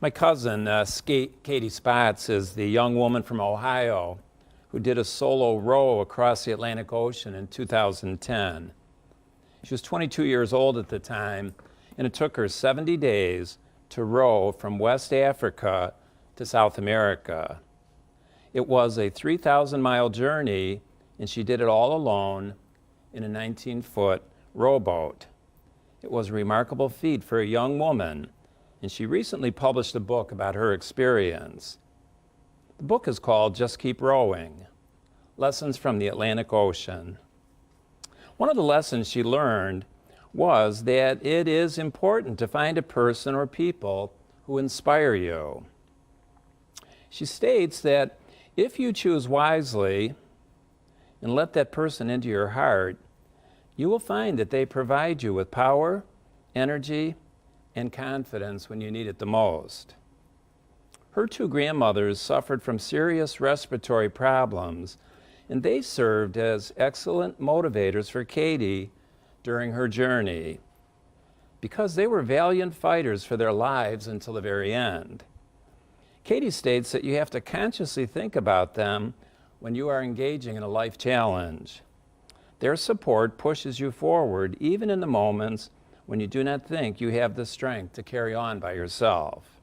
My cousin, Katie Spotts, is the young woman from Ohio who did a solo row across the Atlantic Ocean in 2010. She was 22 years old at the time, and it took her 70 days to row from West Africa to South America. It was a 3,000-mile journey, and she did it all alone in a 19-foot rowboat. It was a remarkable feat for a young woman, and she recently published a book about her experience. The book is called Just Keep Rowing: Lessons from the Atlantic Ocean. One of the lessons she learned was that it is important to find a person or people who inspire you. She states that if you choose wisely and let that person into your heart, you will find that they provide you with power, energy, and confidence when you need it the most. Her two grandmothers suffered from serious respiratory problems, and they served as excellent motivators for Katie during her journey because they were valiant fighters for their lives until the very end. Katie states that you have to consciously think about them when you are engaging in a life challenge. Their support pushes you forward even in the moments when you do not think you have the strength to carry on by yourself.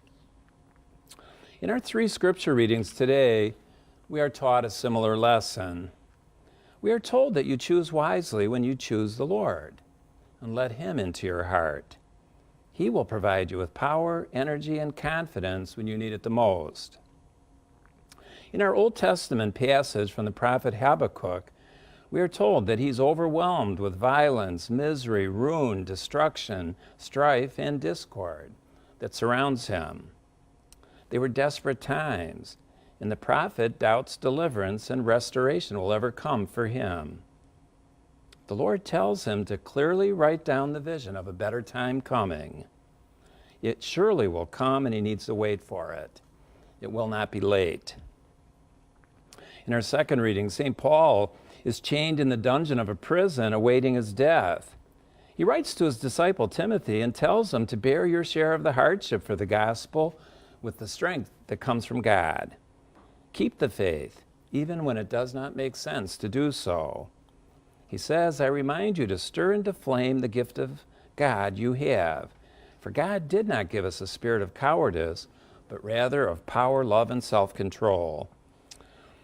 In our three scripture readings today, we are taught a similar lesson. We are told that you choose wisely when you choose the Lord and let Him into your heart. He will provide you with power, energy, and confidence when you need it the most. In our Old Testament passage from the prophet Habakkuk, we are told that he's overwhelmed with violence, misery, ruin, destruction, strife, and discord that surrounds him. They were desperate times, and the prophet doubts deliverance and restoration will ever come for him. The Lord tells him to clearly write down the vision of a better time coming. It surely will come, and he needs to wait for it. It will not be late. In our second reading, St. Paul is chained in the dungeon of a prison awaiting his death. He writes to his disciple Timothy and tells him to bear your share of the hardship for the gospel with the strength that comes from God. Keep the faith, even when it does not make sense to do so. He says, I remind you to stir into flame the gift of God you have. For God did not give us a spirit of cowardice, but rather of power, love, and self-control.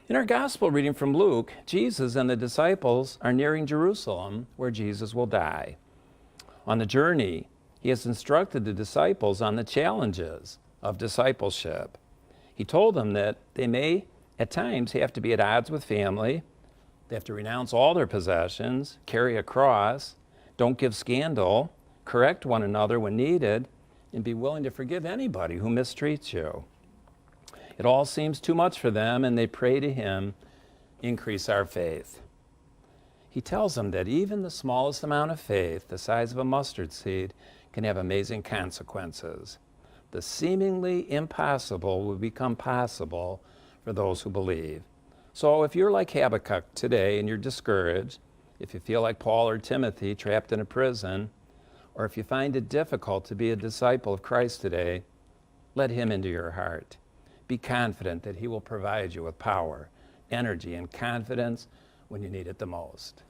In our gospel reading from Luke, Jesus and the disciples are nearing Jerusalem, where Jesus will die. On the journey, he has instructed the disciples on the challenges of discipleship. He told them that they may, at times, have to be at odds with family. They have to renounce all their possessions, carry a cross, don't give scandal, correct one another when needed, and be willing to forgive anybody who mistreats you. It all seems too much for them, and they pray to him, increase our faith. He tells them that even the smallest amount of faith, the size of a mustard seed, can have amazing consequences. The seemingly impossible will become possible for those who believe. So if you're like Habakkuk today and you're discouraged, if you feel like Paul or Timothy trapped in a prison, or if you find it difficult to be a disciple of Christ today, let him into your heart. Be confident that he will provide you with power, energy, and confidence when you need it the most.